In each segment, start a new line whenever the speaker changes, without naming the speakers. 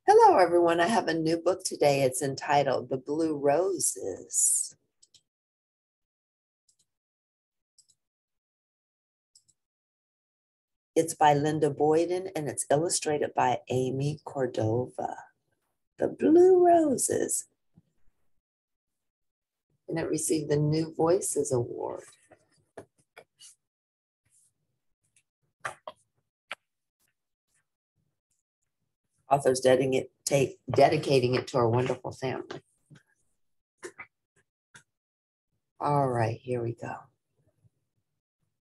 Hello, everyone. I have a new book today. It's entitled The Blue Roses. It's by Linda Boyden and it's illustrated by Amy Cordova. The Blue Roses. And it received the New Voices Award. Author's dedicating it to our wonderful family. All right, here we go.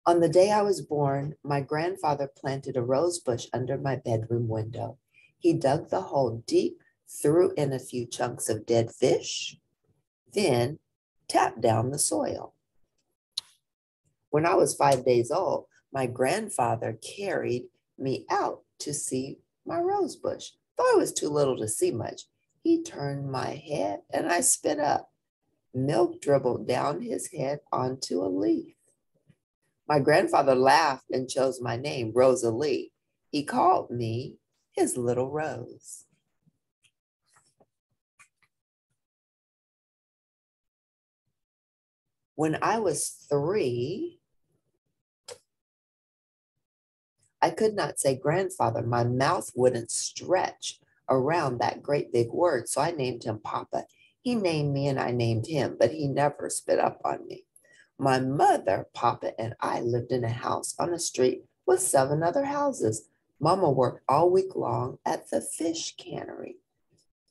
On the day I was born, my grandfather planted a rose bush under my bedroom window. He dug the hole deep, threw in a few chunks of dead fish, then tapped down the soil. When I was 5 days old, my grandfather carried me out to see my rose bush. Though I was too little to see much, he turned my head and I spit up. Milk dribbled down his head onto a leaf. My grandfather laughed and chose my name, Rosalie. He called me his little rose. When I was 3, I could not say grandfather. My mouth wouldn't stretch around that great big word, so I named him Papa. He named me and I named him, but he never spit up on me. My mother, Papa, and I lived in a house on a street with 7 other houses. Mama worked all week long at the fish cannery.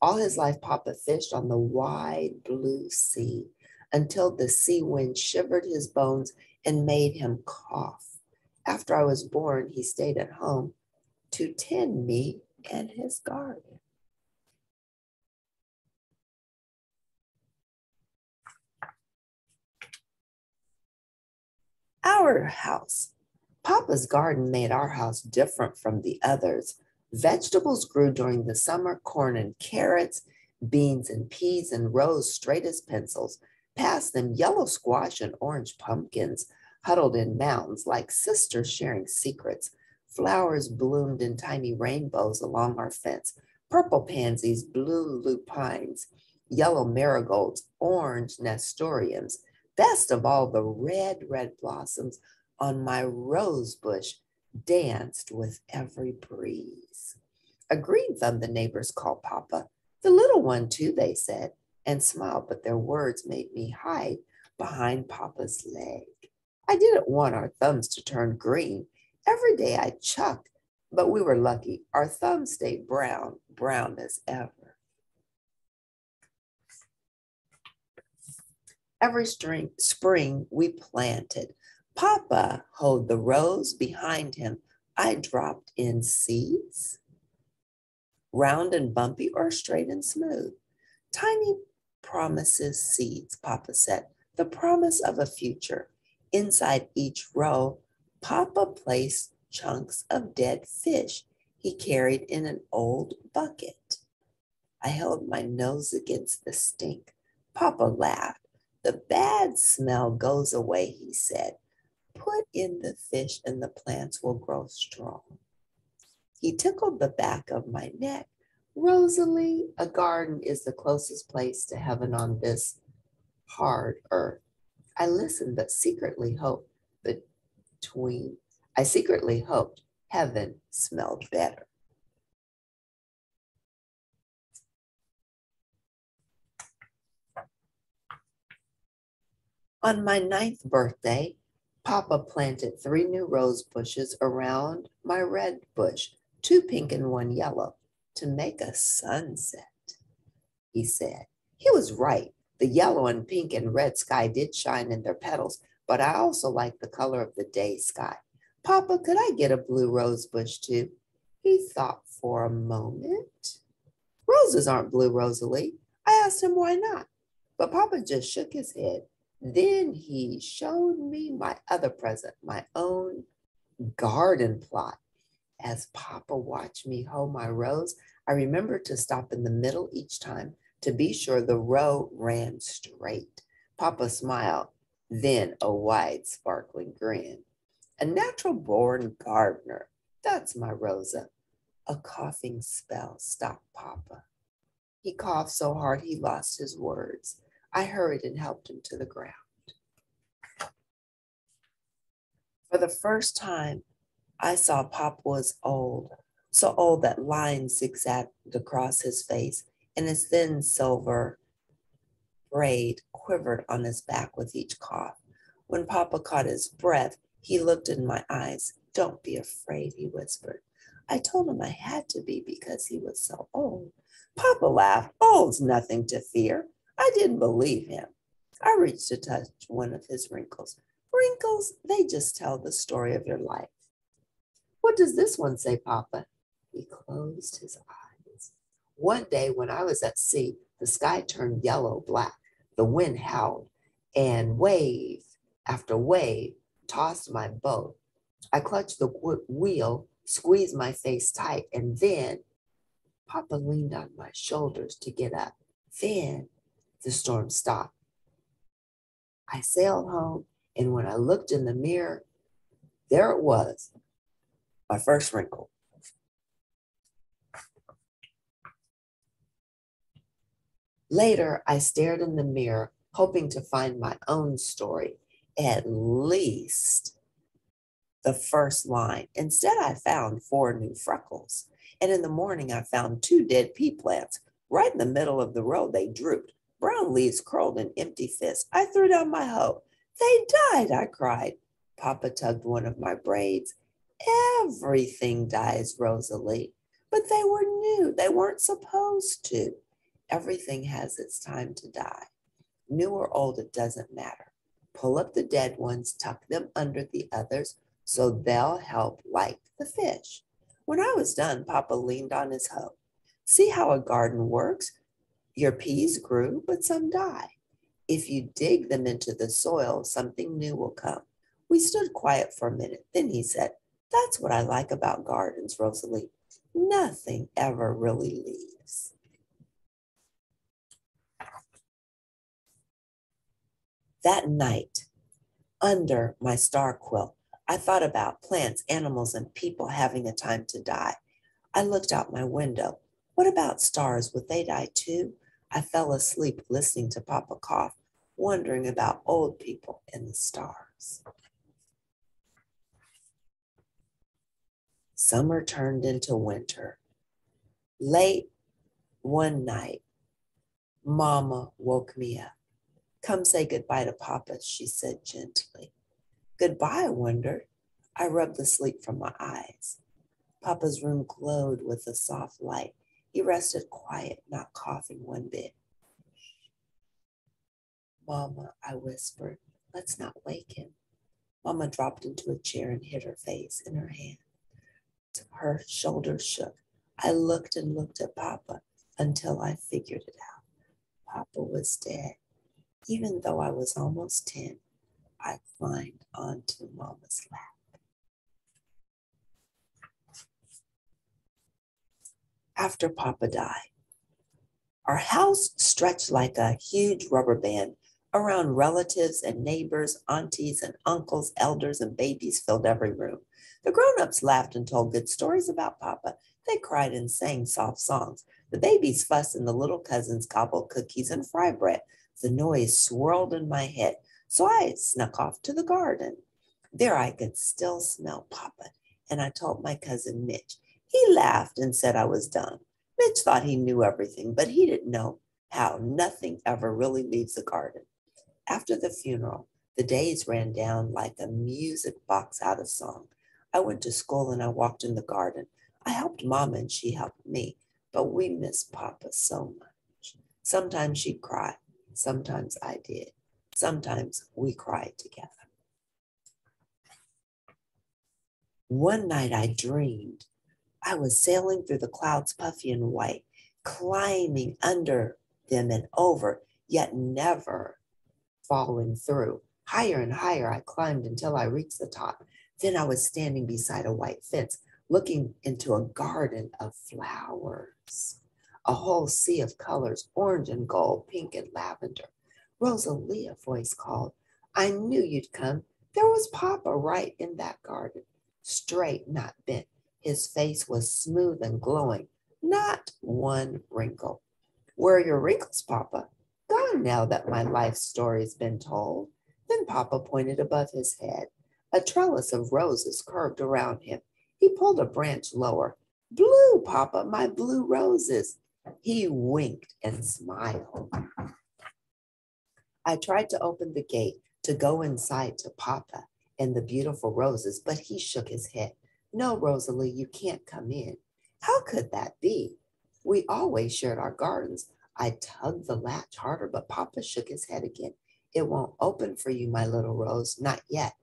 All his life, Papa fished on the wide blue sea until the sea wind shivered his bones and made him cough. After I was born, he stayed at home to tend me and his garden. Our house. Papa's garden made our house different from the others. Vegetables grew during the summer, corn and carrots, beans and peas, and rose straight as pencils. Past them, yellow squash and orange pumpkins huddled in mounds like sisters sharing secrets. Flowers bloomed in tiny rainbows along our fence. Purple pansies, blue lupines, yellow marigolds, orange nasturtiums. Best of all, the red blossoms on my rose bush danced with every breeze. A green thumb, the neighbors called Papa. The little one too, they said, and smiled, but their words made me hide behind Papa's leg. I didn't want our thumbs to turn green. Every day I chucked, but we were lucky. Our thumbs stayed brown as ever. Every spring we planted. Papa hoed the rows behind him. I dropped in seeds, round and bumpy or straight and smooth. Tiny promises seeds, Papa said, the promise of a future. Inside each row, Papa placed chunks of dead fish he carried in an old bucket. I held my nose against the stink. Papa laughed. The bad smell goes away, he said. Put in the fish and the plants will grow strong. He tickled the back of my neck. Rosalie, a garden is the closest place to heaven on this hard earth. I listened, but secretly hoped heaven smelled better. On my 9th birthday, Papa planted 3 new rose bushes around my red bush, 2 pink and 1 yellow, to make a sunset, he said. He was right. The yellow and pink and red sky did shine in their petals, but I also liked the color of the day sky. Papa, could I get a blue rose bush too? He thought for a moment. Roses aren't blue, Rosalie. I asked him why not, but Papa just shook his head. Then he showed me my other present, my own garden plot. As Papa watched me hoe my rows, I remembered to stop in the middle each time to be sure the row ran straight. Papa smiled, then a wide, sparkling grin. A natural-born gardener, that's my Rosa. A coughing spell stopped Papa. He coughed so hard he lost his words. I hurried and helped him to the ground. For the first time, I saw Papa was old, so old that lines zigzagged across his face, and his thin silver braid quivered on his back with each cough. When Papa caught his breath, he looked in my eyes. "Don't be afraid," he whispered. I told him I had to be because he was so old. Papa laughed. "Old's nothing to fear." I didn't believe him. I reached to touch one of his wrinkles. "Wrinkles, they just tell the story of your life." "What does this one say, Papa?" He closed his eyes. "One day when I was at sea, the sky turned yellow black. The wind howled, and wave after wave tossed my boat. I clutched the wheel, squeezed my face tight, and then Papa leaned on my shoulders to get up. Then the storm stopped. I sailed home, and when I looked in the mirror, there it was, my first wrinkle." Later, I stared in the mirror, hoping to find my own story, at least the first line. Instead, I found 4 new freckles. And in the morning, I found 2 dead pea plants. Right in the middle of the road, they drooped. Brown leaves curled in empty fists. I threw down my hoe. "They died," I cried. Papa tugged one of my braids. "Everything dies, Rosalie." "But they were new. They weren't supposed to." "Everything has its time to die. New or old, it doesn't matter. Pull up the dead ones, tuck them under the others, so they'll help like the fish." When I was done, Papa leaned on his hoe. "See how a garden works? Your peas grew, but some die. If you dig them into the soil, something new will come." We stood quiet for a minute. Then he said, "That's what I like about gardens, Rosalie. Nothing ever really leaves." That night, under my star quilt, I thought about plants, animals, and people having a time to die. I looked out my window. What about stars? Would they die too? I fell asleep listening to Papa cough, wondering about old people and the stars. Summer turned into winter. Late one night, Mama woke me up. "Come say goodbye to Papa," she said gently. "Goodbye," I wondered. I rubbed the sleep from my eyes. Papa's room glowed with a soft light. He rested quiet, not coughing one bit. "Mama," I whispered, "let's not wake him." Mama dropped into a chair and hid her face in her hand. Her shoulders shook. I looked and looked at Papa until I figured it out. Papa was dead. Even though I was almost 10, I climbed onto Mama's lap. After Papa died, our house stretched like a huge rubber band around relatives and neighbors, aunties and uncles, elders and babies filled every room. The grown-ups laughed and told good stories about Papa. They cried and sang soft songs. The babies fussed and the little cousins gobbled cookies and fry bread. The noise swirled in my head, so I snuck off to the garden. There I could still smell Papa, and I told my cousin Mitch. He laughed and said I was dumb. Mitch thought he knew everything, but he didn't know how nothing ever really leaves the garden. After the funeral, the days ran down like a music box out of song. I went to school and I walked in the garden. I helped Mama and she helped me, but we missed Papa so much. Sometimes she'd cry. Sometimes I did. Sometimes we cried together. One night I dreamed I was sailing through the clouds, puffy and white, climbing under them and over, yet never falling through. Higher and higher I climbed until I reached the top. Then I was standing beside a white fence, looking into a garden of flowers. A whole sea of colors, orange and gold, pink and lavender. "Rosalie," a voice called. "I knew you'd come. There was Papa right in that garden. Straight, not bent. His face was smooth and glowing, not one wrinkle. Where are your wrinkles, Papa? Gone now that my life story's been told. Then Papa pointed above his head. A trellis of roses curved around him. He pulled a branch lower. Blue, Papa, my blue roses. He winked and smiled. I tried to open the gate to go inside to Papa and the beautiful roses, but he shook his head. No, Rosalie, you can't come in. How could that be? We always shared our gardens. I tugged the latch harder, but Papa shook his head again. It won't open for you, my little rose, not yet.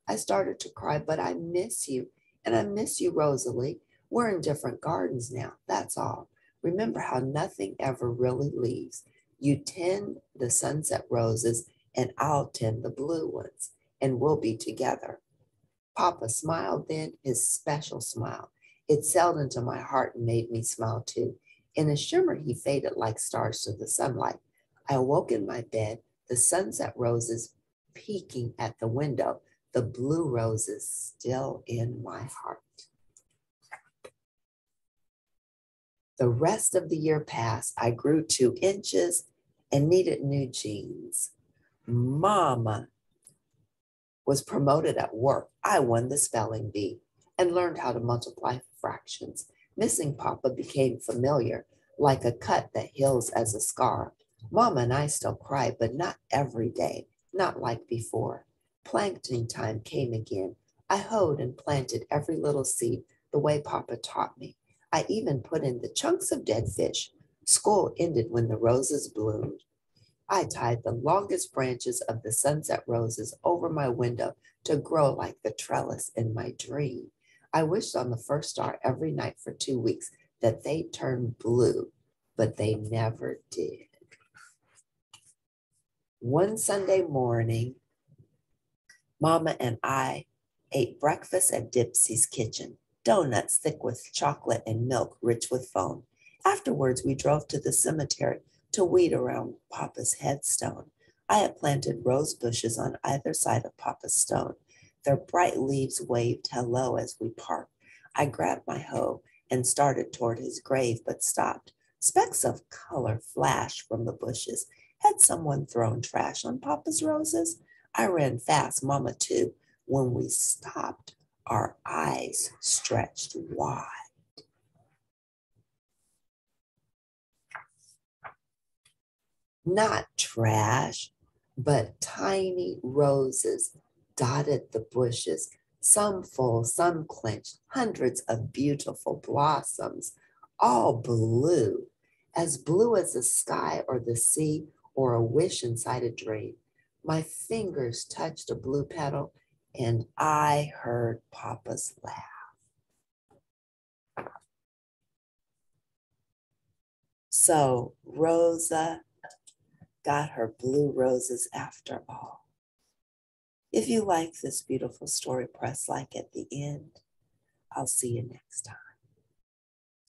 I started to cry, but I miss you, and I miss you, Rosalie. We're in different gardens now, that's all. Remember how nothing ever really leaves. You tend the sunset roses, and I'll tend the blue ones, and we'll be together. Papa smiled then, his special smile. It sailed into my heart and made me smile too. In a shimmer, he faded like stars to the sunlight. I awoke in my bed, the sunset roses peeking at the window, the blue roses still in my heart. The rest of the year passed. I grew 2 inches and needed new jeans. Mama was promoted at work. I won the spelling bee and learned how to multiply fractions. Missing Papa became familiar, like a cut that heals as a scar. Mama and I still cry, but not every day, not like before. Planting time came again. I hoed and planted every little seed the way Papa taught me. I even put in the chunks of dead fish. School ended when the roses bloomed. I tied the longest branches of the sunset roses over my window to grow like the trellis in my dream. I wished on the first star every night for 2 weeks that they'd turn blue, but they never did. One Sunday morning, Mama and I ate breakfast at Dipsy's kitchen, donuts thick with chocolate and milk rich with foam. Afterwards, we drove to the cemetery to weed around Papa's headstone. I had planted rose bushes on either side of Papa's stone. Their bright leaves waved hello as we parked. I grabbed my hoe and started toward his grave, but stopped. Specks of color flashed from the bushes. Had someone thrown trash on Papa's roses? I ran fast, Mama too. When we stopped, our eyes stretched wide. Not trash, but tiny roses dotted the bushes, some full, some clenched, hundreds of beautiful blossoms, all blue as the sky or the sea or a wish inside a dream. My fingers touched a blue petal and I heard Papa's laugh. So Rosa got her blue roses after all. If you like this beautiful story, press like at the end. I'll see you next time.